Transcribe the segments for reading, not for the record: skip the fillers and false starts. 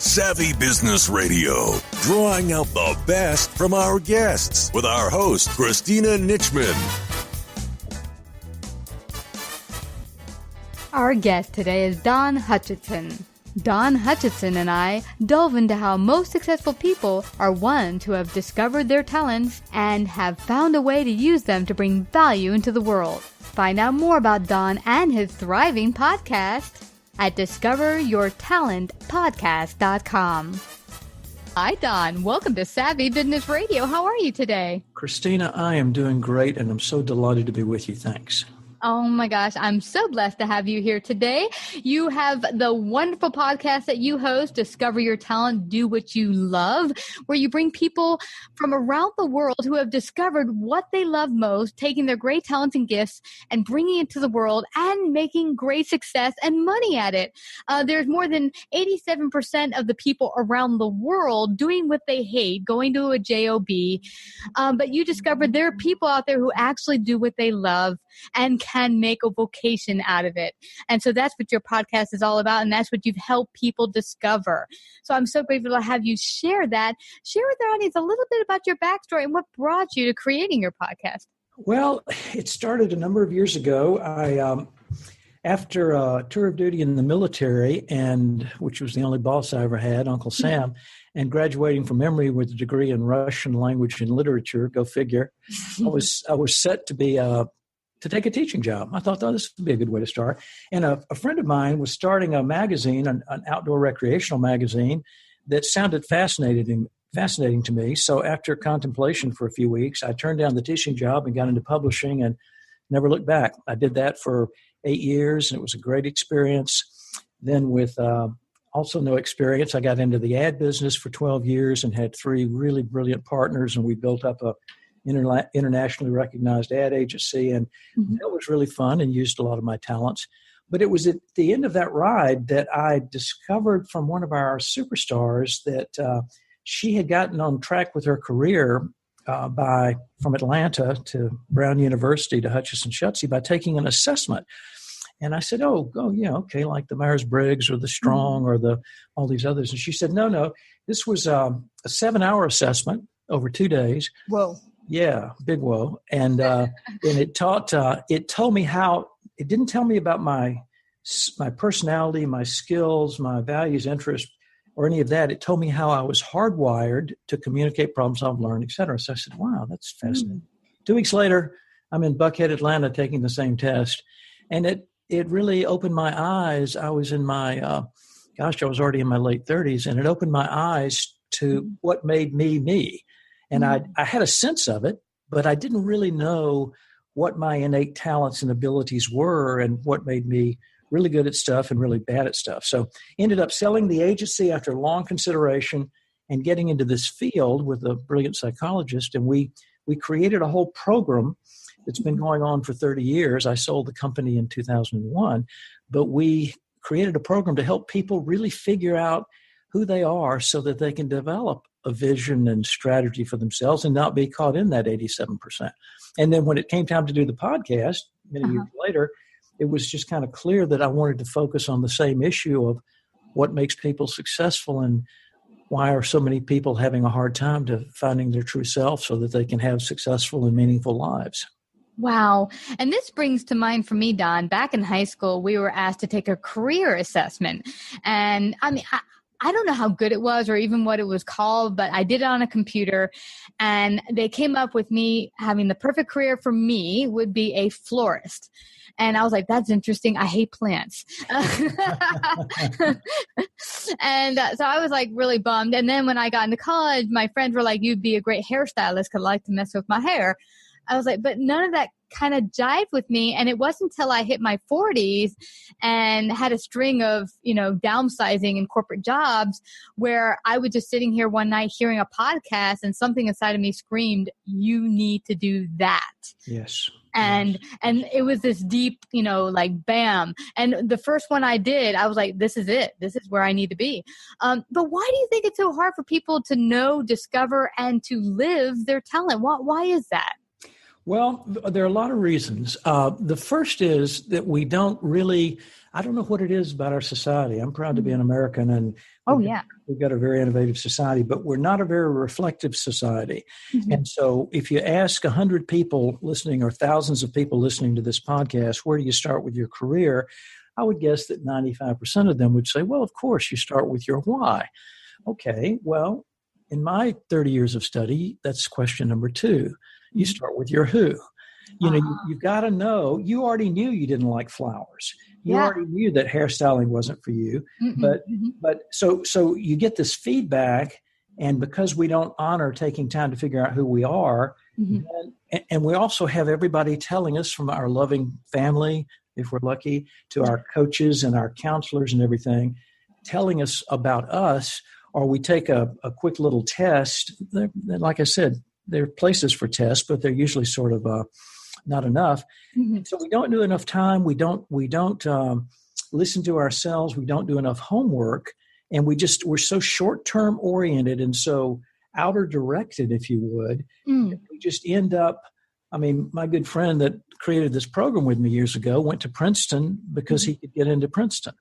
Savvy Business Radio, drawing out the best from our guests with our host, Christina Nichman. Our guest today is Don Hutcheson. Don Hutcheson and I delve into how most successful people are ones who have discovered their talents and have found a way to use them to bring value into the world. Find out more about Don and his thriving podcast at discoveryourtalentpodcast.com. Hi, Don. Welcome to Savvy Business Radio. How are you today? Christina, I am doing great, and I'm so delighted to be with you. Thanks. Oh my gosh, I'm so blessed to have you here today. You have the wonderful podcast that you host, Discover Your Talent, Do What You Love, where you bring people from around the world who have discovered what they love most, taking their great talents and gifts and bringing it to the world and making great success and money at it. There's more than 87% of the people around the world doing what they hate, going to a job. But you discovered there are people out there who actually do what they love and can make a vocation out of it. And so that's what your podcast is all about, and that's what you've helped people discover. So I'm so grateful to have you share that. Share with our audience a little bit about your backstory and what brought you to creating your podcast. Well, it started a number of years ago. After a tour of duty in the military, and which was the only boss I ever had, Uncle Sam, and graduating from Emory with a degree in Russian language and literature, go figure, I was set to take a teaching job. I thought, this would be a good way to start. And a friend of mine was starting a magazine, an outdoor recreational magazine that sounded fascinating to me. So after contemplation for a few weeks, I turned down the teaching job and got into publishing and never looked back. I did that for 8 years, and it was a great experience. Then with also no experience, I got into the ad business for 12 years and had 3 really brilliant partners, and we built up a internationally recognized ad agency, and that was really fun and used a lot of my talents. But it was at the end of that ride that I discovered from one of our superstars that she had gotten on track with her career from Atlanta to Brown University to Hutcheson Schutsey by taking an assessment. And I said, okay, like the Myers-Briggs or the Strong or all these others. And she said, no, this was a 7-hour assessment over 2 days. Whoa. Yeah, big whoa. And it told me how, it didn't tell me about my personality, my skills, my values, interests, or any of that. It told me how I was hardwired to communicate, problem solve, learn, et cetera. So I said, wow, that's fascinating. 2 weeks later, I'm in Buckhead, Atlanta, taking the same test. And it really opened my eyes. I was in my, I was already in my late 30s, and it opened my eyes to what made me me. And I had a sense of it, but I didn't really know what my innate talents and abilities were and what made me really good at stuff and really bad at stuff. So ended up selling the agency after long consideration and getting into this field with a brilliant psychologist. And we created a whole program that's been going on for 30 years. I sold the company in 2001, but we created a program to help people really figure out who they are so that they can develop a vision and strategy for themselves and not be caught in that 87%. And then when it came time to do the podcast, many years later, it was just kind of clear that I wanted to focus on the same issue of what makes people successful and why are so many people having a hard time to finding their true self so that they can have successful and meaningful lives. Wow. And this brings to mind for me, Don, back in high school, we were asked to take a career assessment. And I don't know how good it was or even what it was called, but I did it on a computer, and they came up with me having the perfect career for me would be a florist. And I was like, that's interesting. I hate plants. And so I was like really bummed. And then when I got into college, my friends were like, you'd be a great hairstylist because I like to mess with my hair. I was like, but none of that kind of jived with me. And it wasn't until I hit my 40s and had a string of, downsizing and corporate jobs where I was just sitting here one night hearing a podcast and something inside of me screamed, you need to do that. Yes. And it was this deep, like bam. And the first one I did, I was like, this is it. This is where I need to be. But why do you think it's so hard for people to know, discover, and to live their talent? Why is that? Well, there are a lot of reasons. The first is that we don't really, I don't know what it is about our society. I'm proud to be an American, and we've got a very innovative society, but we're not a very reflective society. Mm-hmm. And so if you ask 100 people listening or thousands of people listening to this podcast, where do you start with your career? I would guess that 95% of them would say, well, of course, you start with your why. Okay, well, in my 30 years of study, that's question number 2. You start with your who. You know, you've got to know, you already knew you didn't like flowers. You already knew that hairstyling wasn't for you. But so you get this feedback, and because we don't honor taking time to figure out who we are, and we also have everybody telling us, from our loving family, if we're lucky, to our coaches and our counselors and everything, telling us about us, or we take a quick little test. Like I said, there are places for tests, but they're usually sort of not enough. So we don't do enough time. We don't listen to ourselves. We don't do enough homework, and we're so short-term oriented and so outer directed, if you would. We just end up. I mean, my good friend that created this program with me years ago went to Princeton because he could get into Princeton,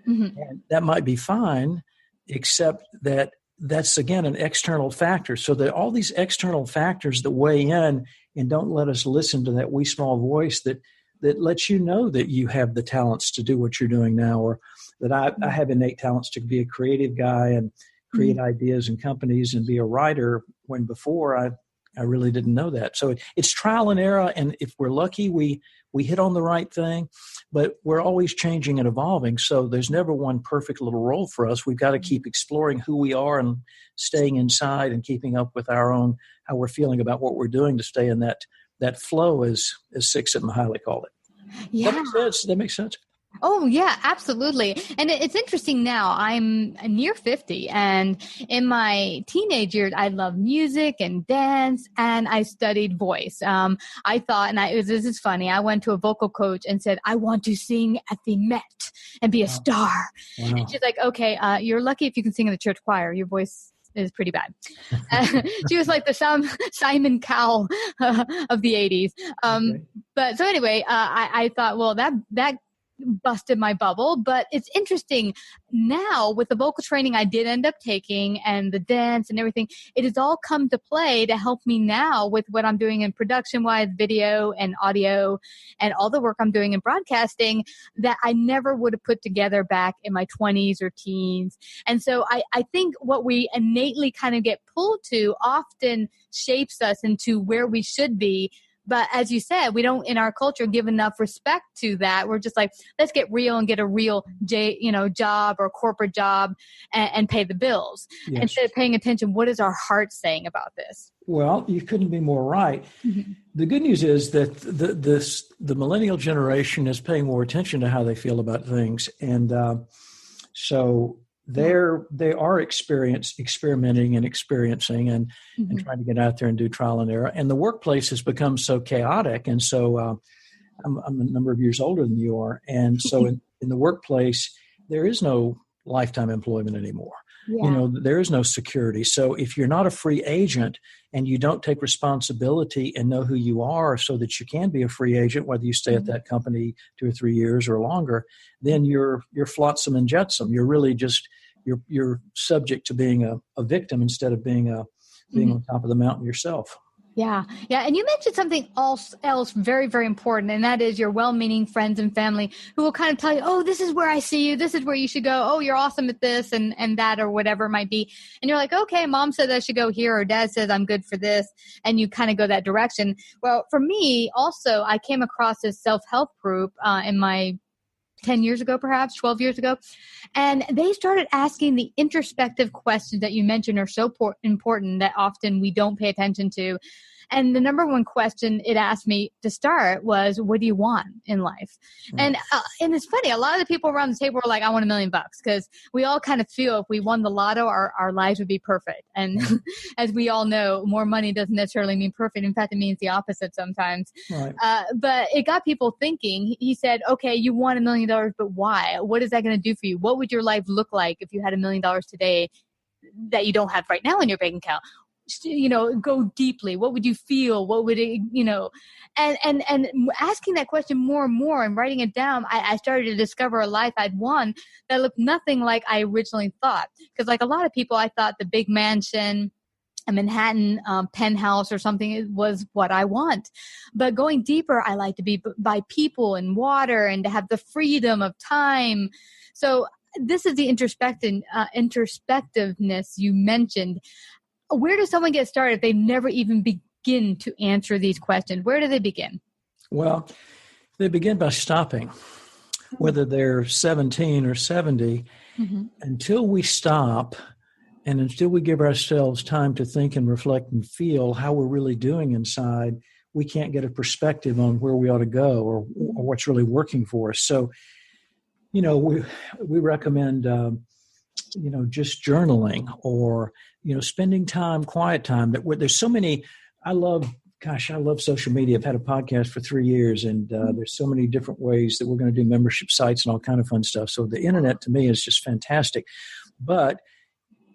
and that might be fine, except that that's, again, an external factor. So there are all these external factors that weigh in and don't let us listen to that wee small voice that lets you know that you have the talents to do what you're doing now, or that I have innate talents to be a creative guy and create ideas and companies and be a writer, when before I really didn't know that. So it's trial and error, and if we're lucky, we hit on the right thing, but we're always changing and evolving. So there's never one perfect little role for us. We've got to keep exploring who we are and staying inside and keeping up with our own, how we're feeling about what we're doing, to stay in that flow, as Csikszentmihalyi and Haile called it. Yeah. That makes sense. Oh, yeah, absolutely. And it's interesting now. I'm near 50, and in my teenage years, I loved music and dance, and I studied voice. I thought, this is funny, I went to a vocal coach and said, I want to sing at the Met and be a star. Wow. And she's like, okay, you're lucky if you can sing in the church choir. Your voice is pretty bad. She was like the Simon Cowell of the 80s. Okay. But so anyway, I thought, well, that busted my bubble. But it's interesting now with the vocal training I did end up taking and the dance and everything, it has all come to play to help me now with what I'm doing in production wise, video and audio, and all the work I'm doing in broadcasting that I never would have put together back in my 20s or teens. And so I think what we innately kind of get pulled to often shapes us into where we should be. But as you said, we don't in our culture give enough respect to that. We're just like, let's get real and get a real job or corporate job and pay the bills. Yes. Instead of paying attention, what is our heart saying about this? Well, you couldn't be more right. The good news is that the millennial generation is paying more attention to how they feel about things. And so they are experimenting and experiencing and trying to get out there and do trial and error. And the workplace has become so chaotic. And so I'm a number of years older than you are. And so in the workplace, there is no lifetime employment anymore. Yeah. There is no security. So if you're not a free agent and you don't take responsibility and know who you are so that you can be a free agent, whether you stay at that company 2 or 3 years or longer, then you're flotsam and jetsam. You're really just, you're subject to being a victim instead of being on top of the mountain yourself. Yeah. Yeah. And you mentioned something else very, very important, and that is your well-meaning friends and family who will kind of tell you, oh, this is where I see you. This is where you should go. Oh, you're awesome at this and that or whatever it might be. And you're like, okay, mom says I should go here, or dad says I'm good for this. And you kind of go that direction. Well, for me also, I came across this self-help group in my 10 years ago, perhaps 12 years ago. And they started asking the introspective questions that you mentioned are so important that often we don't pay attention to. And the number one question it asked me to start was, what do you want in life? Right. And it's funny. A lot of the people around the table were like, I want $1 million, because we all kind of feel if we won the lotto, our lives would be perfect. And as we all know, more money doesn't necessarily mean perfect. In fact, it means the opposite sometimes. Right. But it got people thinking. He said, okay, you want $1 million, but why? What is that going to do for you? What would your life look like if you had $1 million today that you don't have right now in your bank account? go deeply? What would you feel? What would it, and asking that question more and more and writing it down, I started to discover a life I'd won that looked nothing like I originally thought. Because like a lot of people, I thought the big mansion, a Manhattan penthouse or something was what I want. But going deeper, I like to be by people and water and to have the freedom of time. So this is the introspectiveness you mentioned. Where does someone get started if they never even begin to answer these questions? Where do they begin? Well, they begin by stopping, whether they're 17 or 70, until we stop and until we give ourselves time to think and reflect and feel how we're really doing inside, we can't get a perspective on where we ought to go or what's really working for us. So, we recommend, just journaling or, spending time, quiet time. There's so many. I love social media. I've had a podcast for 3 years, and there's so many different ways that we're going to do membership sites and all kind of fun stuff. So the internet to me is just fantastic, but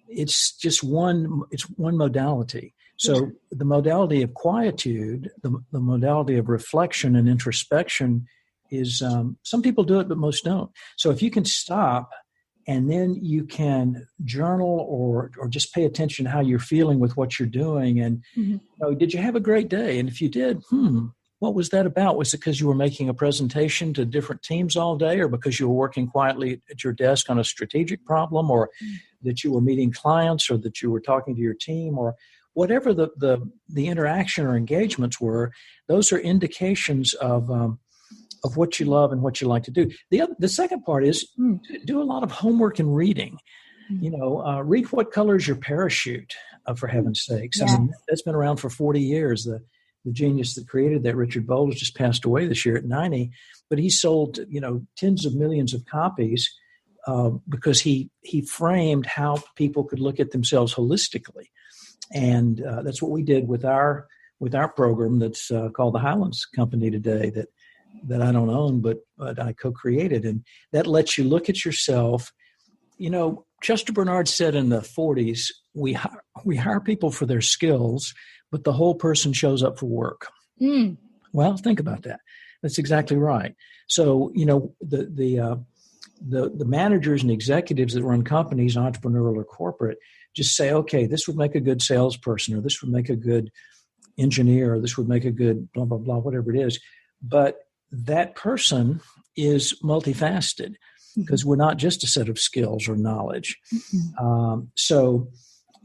it's just one modality. So the modality of quietude, the modality of reflection and introspection is, some people do it, but most don't. So if you can stop and then you can journal or just pay attention to how you're feeling with what you're doing. And, did you have a great day? And if you did, what was that about? Was it because you were making a presentation to different teams all day, or because you were working quietly at your desk on a strategic problem, or that you were meeting clients, or that you were talking to your team, or whatever the interaction or engagements were? Those are indications of what you love and what you like to do. The second part is do a lot of homework and reading. Read What Color Is Your Parachute, for heaven's sakes. Yes. I mean, that's been around for 40 years. The genius that created that, Richard Bowles, just passed away this year at 90, but he sold, tens of millions of copies because he framed how people could look at themselves holistically. And that's what we did with our program that's called the Highlands Company today, that I don't own, but I co-created. And that lets you look at yourself. Chester Bernard said in the 40s, we hire people for their skills, but the whole person shows up for work. Well, think about that. That's exactly right. So, the managers and executives that run companies, entrepreneurial or corporate, just say, okay, this would make a good salesperson, or this would make a good engineer, or this would make a good blah, blah, blah, whatever it is. But that person is multifaceted, because we're not just a set of skills or knowledge. So,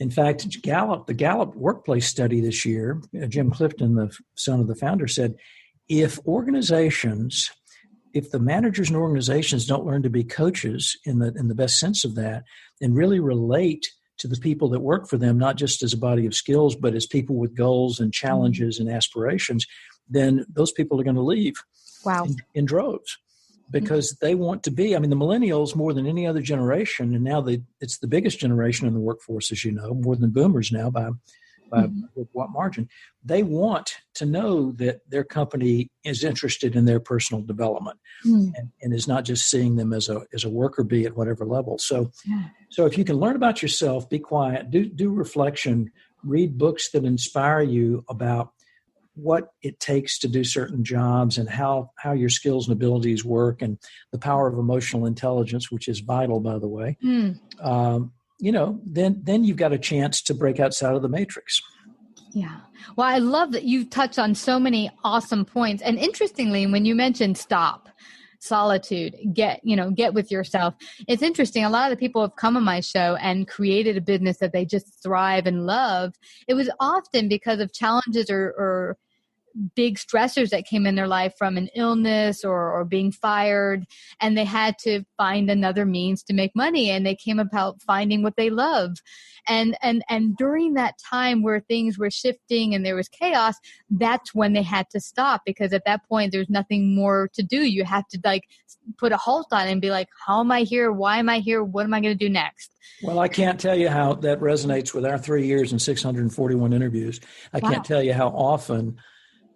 in fact, the Gallup workplace study this year, Jim Clifton, the son of the founder, said, if the managers and organizations don't learn to be coaches in the best sense of that, and really relate to the people that work for them, not just as a body of skills, but as people with goals and challenges and aspirations, then those people are going to leave. Wow. In droves, because they want to be, the millennials more than any other generation, and now it's the biggest generation in the workforce, as you know, more than boomers now by what margin. They want to know that their company is interested in their personal development and is not just seeing them as a worker bee at whatever level. So if you can learn about yourself, be quiet, do reflection, read books that inspire you about what it takes to do certain jobs and how your skills and abilities work, and the power of emotional intelligence, which is vital, by the way, then you've got a chance to break outside of the matrix. Yeah. Well, I love that you've touched on so many awesome points. And interestingly, when you mentioned stop, solitude, get with yourself, it's interesting. A lot of the people have come on my show and created a business that they just thrive and love. It was often because of challenges or big stressors that came in their life from an illness or being fired, and they had to find another means to make money, and they came about finding what they love. And during that time where things were shifting and there was chaos, that's when they had to stop, because at that point there's nothing more to do. You have to put a halt on it and be like, how am I here? Why am I here? What am I going to do next? Well, I can't tell you how that resonates with our 3 years and 641 interviews. I can't tell you how often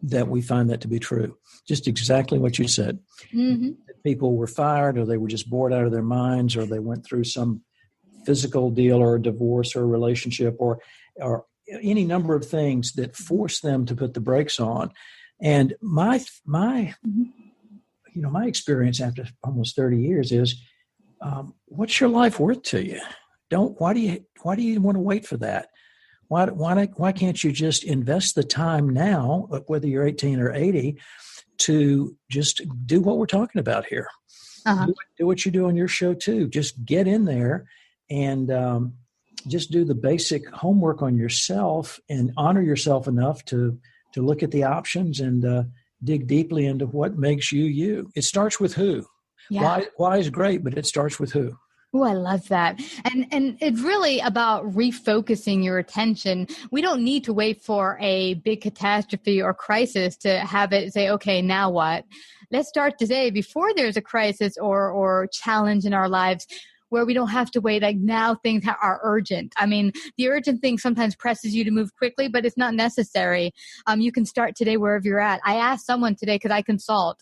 that we find that to be true. Just exactly what you said. People were fired, or they were just bored out of their minds, or they went through some physical deal or a divorce or a relationship, or any number of things that force them to put the brakes on. And my experience after almost 30 years is, what's your life worth to you? Why do you want to wait for that? Why can't you just invest the time now, whether you're 18 or 80, to just do what we're talking about here? Uh-huh. Do what you do on your show too. Just get in there and just do the basic homework on yourself and honor yourself enough to look at the options and dig deeply into what makes you you. It starts with who. Yeah. Why is great, but it starts with who. Oh, I love that. And it's really about refocusing your attention. We don't need to wait for a big catastrophe or crisis to have it say, okay, now what? Let's start today before there's a crisis or challenge in our lives, where we don't have to wait. Like now things are urgent. I mean, the urgent thing sometimes presses you to move quickly, but it's not necessary. You can start today wherever you're at. I asked someone today, because I consult,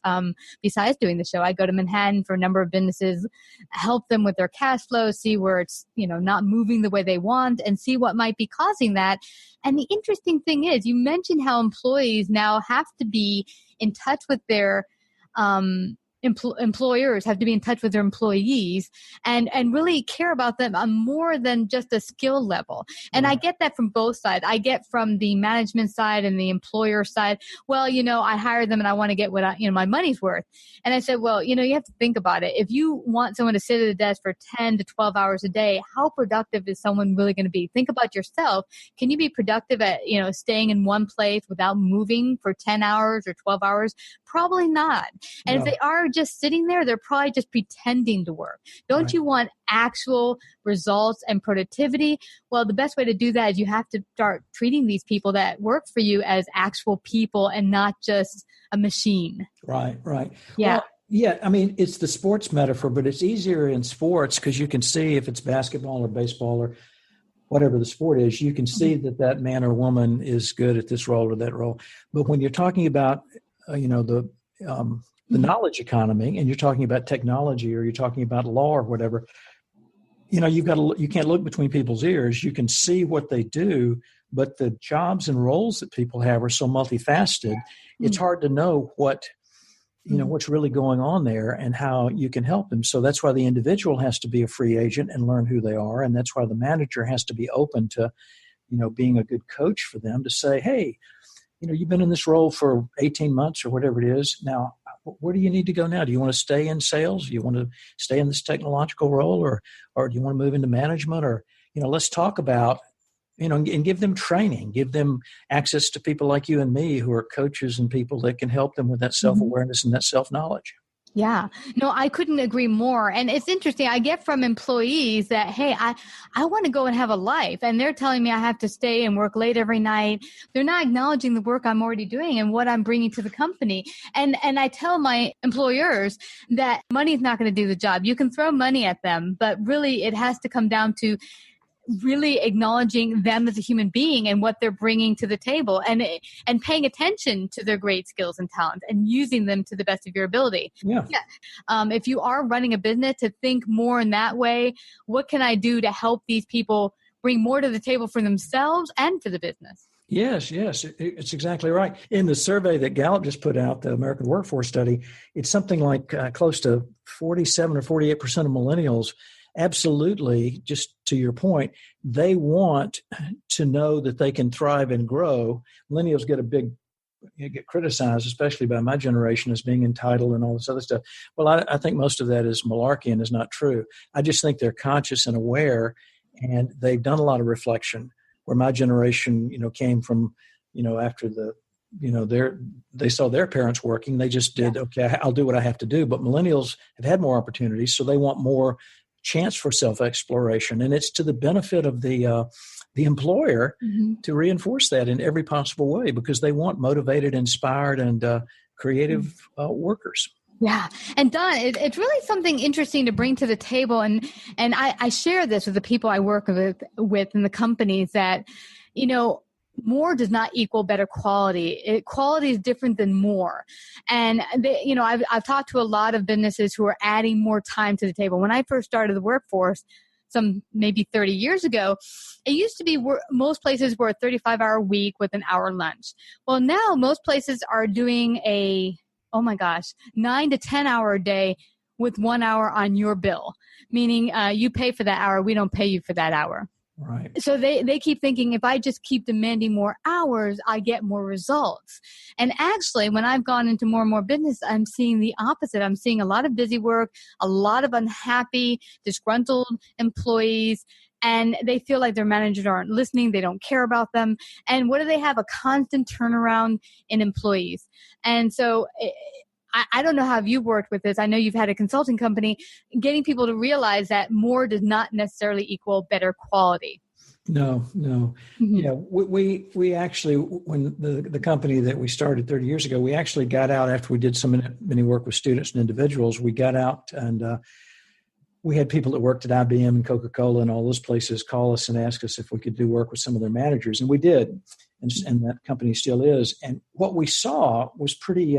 besides doing the show, I go to Manhattan for a number of businesses, help them with their cash flow, see where it's, not moving the way they want, and see what might be causing that. And the interesting thing is, you mentioned how employees now have to be in touch with their employers have to be in touch with their employees and really care about them on more than just a skill level. And I get that from both sides. I get from the management side and the employer side. Well, I hired them and I want to get what my money's worth. And I said, well, you have to think about it. If you want someone to sit at a desk for 10 to 12 hours a day, how productive is someone really going to be? Think about yourself. Can you be productive at, staying in one place without moving for 10 hours or 12 hours? Probably not. And if they are just sitting there, they're probably just pretending to work. Don't you want actual results and productivity? Well, the best way to do that is you have to start treating these people that work for you as actual people and not just a machine. Right. Yeah. Well, yeah. I mean, it's the sports metaphor, but it's easier in sports because you can see if it's basketball or baseball or whatever the sport is, you can see that man or woman is good at this role or that role. But when you're talking about, the knowledge economy, and you're talking about technology, or you're talking about law or whatever, you can't look between people's ears. You can see what they do, but the jobs and roles that people have are so multifaceted. It's hard to know what's really going on there and how you can help them. So that's why the individual has to be a free agent and learn who they are. And that's why the manager has to be open to, being a good coach for them to say, hey, you've been in this role for 18 months or whatever it is. Now, where do you need to go now? Do you want to stay in sales? Do you want to stay in this technological role, or do you want to move into management? Or, let's talk about, and give them training, give them access to people like you and me who are coaches and people that can help them with that self-awareness and that self-knowledge. Yeah, no, I couldn't agree more. And it's interesting. I get from employees that, hey, I want to go and have a life. And they're telling me I have to stay and work late every night. They're not acknowledging the work I'm already doing and what I'm bringing to the company. And I tell my employers that money is not going to do the job. You can throw money at them, but really it has to come down to really acknowledging them as a human being and what they're bringing to the table, and paying attention to their great skills and talents and using them to the best of your ability. Yeah. If you are running a business, to think more in that way, what can I do to help these people bring more to the table for themselves and for the business? Yes, it's exactly right. In the survey that Gallup just put out, the American Workforce Study, it's something like close to 47 or 48% of millennials absolutely, just to your point, they want to know that they can thrive and grow. Millennials get criticized, especially by my generation, as being entitled and all this other stuff. Well, I think most of that is malarkey and is not true. I just think they're conscious and aware, and they've done a lot of reflection. Where my generation, came from, after they saw their parents working, they just did, okay, I'll do what I have to do. But millennials have had more opportunities, so they want more chance for self-exploration, and it's to the benefit of the employer to reinforce that in every possible way, because they want motivated, inspired, and creative workers. Yeah. And Don, it's really something interesting to bring to the table. And I share this with the people I work with in the companies that, more does not equal better quality. Quality is different than more. And I've talked to a lot of businesses who are adding more time to the table. When I first started the workforce, some maybe 30 years ago, it used to be most places were a 35-hour week with an hour lunch. Well, now most places are doing 9 to 10 hour a day with 1 hour on your bill, meaning you pay for that hour. We don't pay you for that hour. Right. So they keep thinking, if I just keep demanding more hours, I get more results. And actually, when I've gone into more and more business, I'm seeing the opposite. I'm seeing a lot of busy work, a lot of unhappy, disgruntled employees, and they feel like their managers aren't listening. They don't care about them. And what do they have? A constant turnaround in employees. And so I don't know how you've worked with this. I know you've had a consulting company, getting people to realize that more does not necessarily equal better quality. No. Mm-hmm. Yeah, we actually, when the company that we started 30 years ago, we actually got out after we did so many work with students and individuals. We got out and we had people that worked at IBM and Coca-Cola and all those places call us and ask us if we could do work with some of their managers. And we did. And that company still is. And what we saw was pretty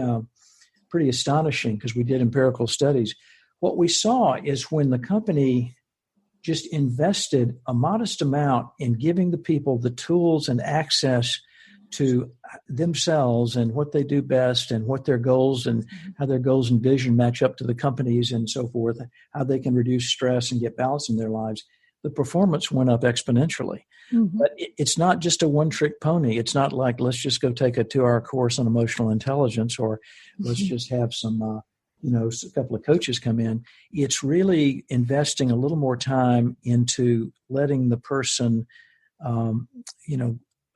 astonishing because we did empirical studies. What we saw is when the company just invested a modest amount in giving the people the tools and access to themselves and what they do best and what their goals and how their goals and vision match up to the companies and so forth, how they can reduce stress and get balance in their lives, the performance went up exponentially. Mm-hmm. But it's not just a one-trick pony. It's not like, let's just go take a 2-hour course on emotional intelligence or let's just have some, a couple of coaches come in. It's really investing a little more time into letting the person,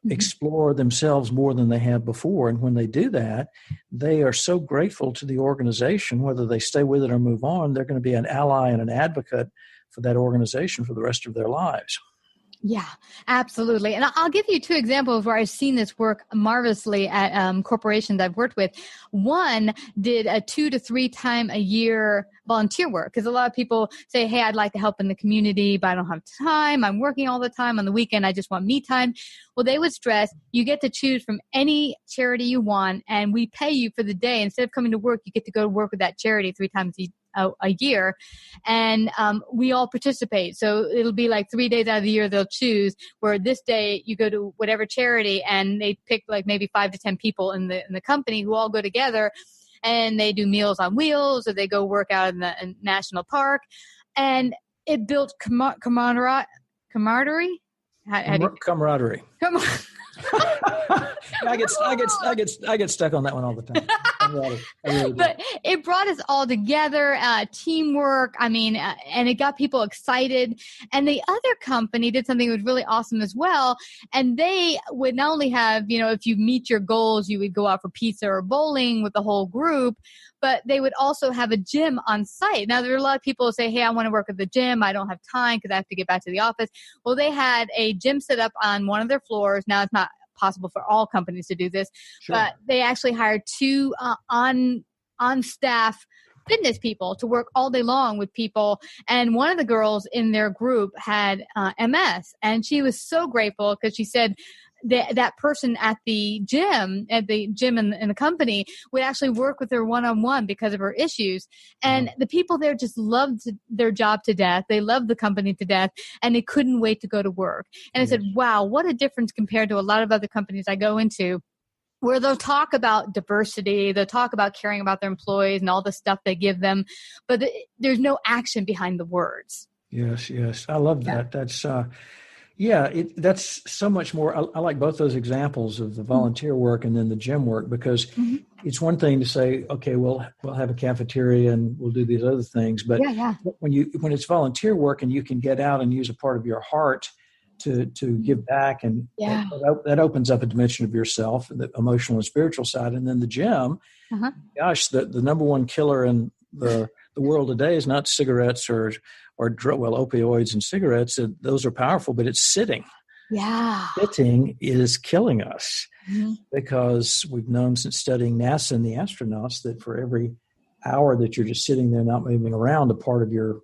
explore themselves more than they have before. And when they do that, they are so grateful to the organization, whether they stay with it or move on, they're going to be an ally and an advocate for that organization for the rest of their lives. Yeah, absolutely. And I'll give you 2 examples where I've seen this work marvelously at corporations I've worked with. One did a 2 to 3 time a year volunteer work because a lot of people say, hey, I'd like to help in the community, but I don't have time. I'm working all the time on the weekend. I just want me time. Well, they would stress, you get to choose from any charity you want and we pay you for the day. Instead of coming to work, you get to go to work with that charity 3 times a year, and we all participate. So it'll be like 3 days out of the year they'll choose where this day you go to whatever charity, and they pick like maybe 5 to 10 people in the company who all go together, and they do Meals on Wheels or they go work out in the national park, and it built camaraderie. Camaraderie. I get stuck on that one all the time. But it brought us all together, teamwork. And it got people excited. And the other company did something that was really awesome as well. And they would not only have, if you meet your goals, you would go out for pizza or bowling with the whole group, but they would also have a gym on site. Now, there are a lot of people who say, hey, I want to work at the gym. I don't have time because I have to get back to the office. Well, they had a gym set up on one of their floors. Now, it's not possible for all companies to do this, sure, but they actually hired 2 on-staff fitness people to work all day long with people. And one of the girls in their group had MS, and she was so grateful because she said that person at the gym in the company would actually work with her one-on-one because of her issues. And the people there just loved their job to death. They loved the company to death, and they couldn't wait to go to work. And I said, wow, what a difference compared to a lot of other companies I go into, where they'll talk about diversity, they'll talk about caring about their employees and all the stuff they give them, but there's no action behind the words. Yes. I love that. That's that's so much more. I like both those examples of the volunteer work and then the gym work, because it's one thing to say, okay, we'll have a cafeteria and we'll do these other things. But when it's volunteer work and you can get out and use a part of your heart to give back, and that opens up a dimension of yourself, the emotional and spiritual side. And then the gym, gosh, the number one killer in the world today is not cigarettes or opioids and cigarettes. Those are powerful, but it's sitting. Yeah. Sitting is killing us because we've known since studying NASA and the astronauts that for every hour that you're just sitting there not moving around, a part of your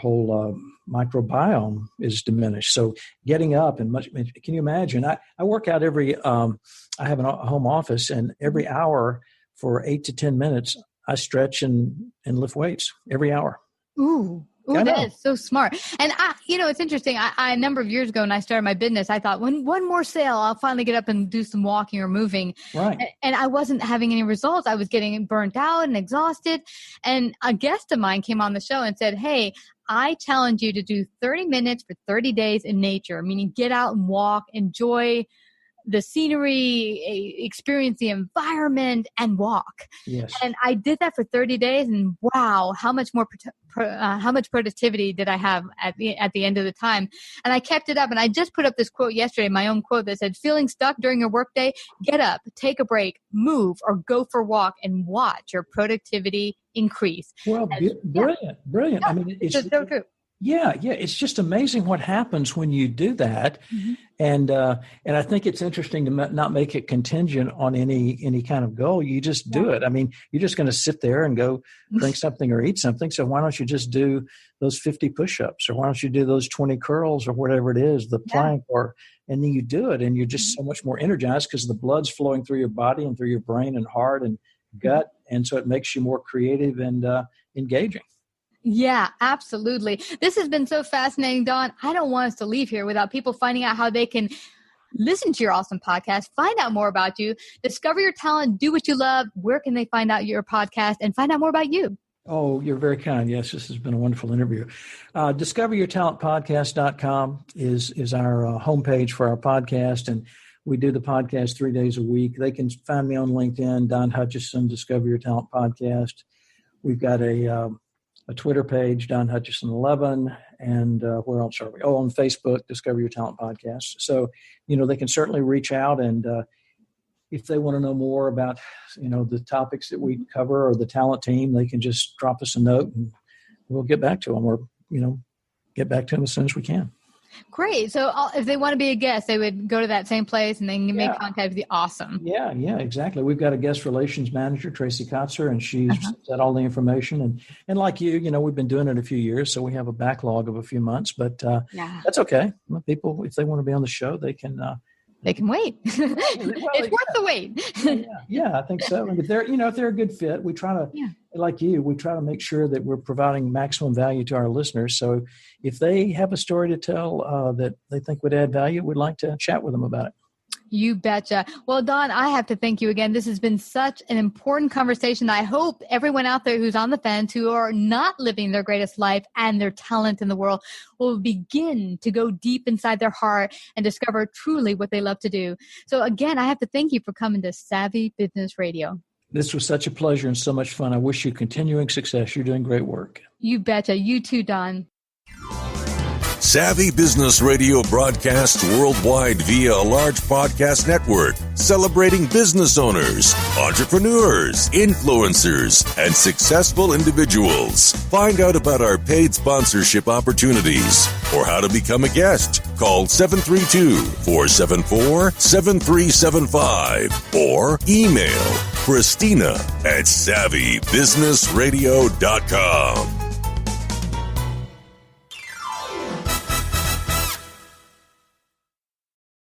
whole microbiome is diminished. So getting up and can you imagine? I work out I have a home office, and every hour for 8 to 10 minutes, I stretch and lift weights every hour. Ooh. Oh, that is so smart. And it's interesting. A number of years ago when I started my business, I thought when one more sale, I'll finally get up and do some walking or moving. Right. And I wasn't having any results. I was getting burnt out and exhausted. And a guest of mine came on the show and said, hey, I challenge you to do 30 minutes for 30 days in nature, meaning get out and walk, enjoy the scenery, experience the environment, and walk. Yes. And I did that for 30 days, and wow, how much productivity did I have at the end of the time? And I kept it up. And I just put up this quote yesterday, my own quote that said, "Feeling stuck during your workday? Get up, take a break, move, or go for a walk, and watch your productivity increase." Well, brilliant. Yeah, I mean, it's so true. Yeah. It's just amazing what happens when you do that. Mm-hmm. And I think it's interesting to not make it contingent on any kind of goal. You just do it. I mean, you're just going to sit there and go drink something or eat something. So why don't you just do those 50 push-ups, or why don't you do those 20 curls, or whatever it is, the plank, and then you do it, and you're just so much more energized because the blood's flowing through your body and through your brain and heart and gut. And so it makes you more creative and engaging. Yeah, absolutely. This has been so fascinating, Don. I don't want us to leave here without people finding out how they can listen to your awesome podcast, find out more about you, discover your talent, do what you love. Where can they find out your podcast and find out more about you? Oh, you're very kind. Yes, this has been a wonderful interview. DiscoverYourTalentPodcast.com is our homepage for our podcast, and we do the podcast 3 days a week. They can find me on LinkedIn, Don Hutcheson, Discover Your Talent Podcast. We've got a Twitter page, Don Hutcheson 11, and where else are we? Oh, on Facebook, Discover Your Talent Podcast. So, they can certainly reach out, and if they want to know more about, the topics that we cover or the talent team, they can just drop us a note, and we'll get back to them, or get back to them as soon as we can. Great. So if they want to be a guest, they would go to that same place and they can make contact with you. Awesome. Yeah, exactly. We've got a guest relations manager, Tracy Kotzer, and she's set all the information. And like you, we've been doing it a few years, so we have a backlog of a few months, but that's okay. People, if they want to be on the show, they can wait. It's worth the wait. I think so. And if they're a good fit, we try to, like you, we try to make sure that we're providing maximum value to our listeners. So if they have a story to tell that they think would add value, we'd like to chat with them about it. You betcha. Well, Don, I have to thank you again. This has been such an important conversation. I hope everyone out there who's on the fence, who are not living their greatest life and their talent in the world, will begin to go deep inside their heart and discover truly what they love to do. So again, I have to thank you for coming to Savvy Business Radio. This was such a pleasure and so much fun. I wish you continuing success. You're doing great work. You betcha. You too, Don. Savvy Business Radio broadcasts worldwide via a large podcast network, celebrating business owners, entrepreneurs, influencers, and successful individuals. Find out about our paid sponsorship opportunities or how to become a guest. Call 732-474-7375 or email Christina@savvybusinessradio.com.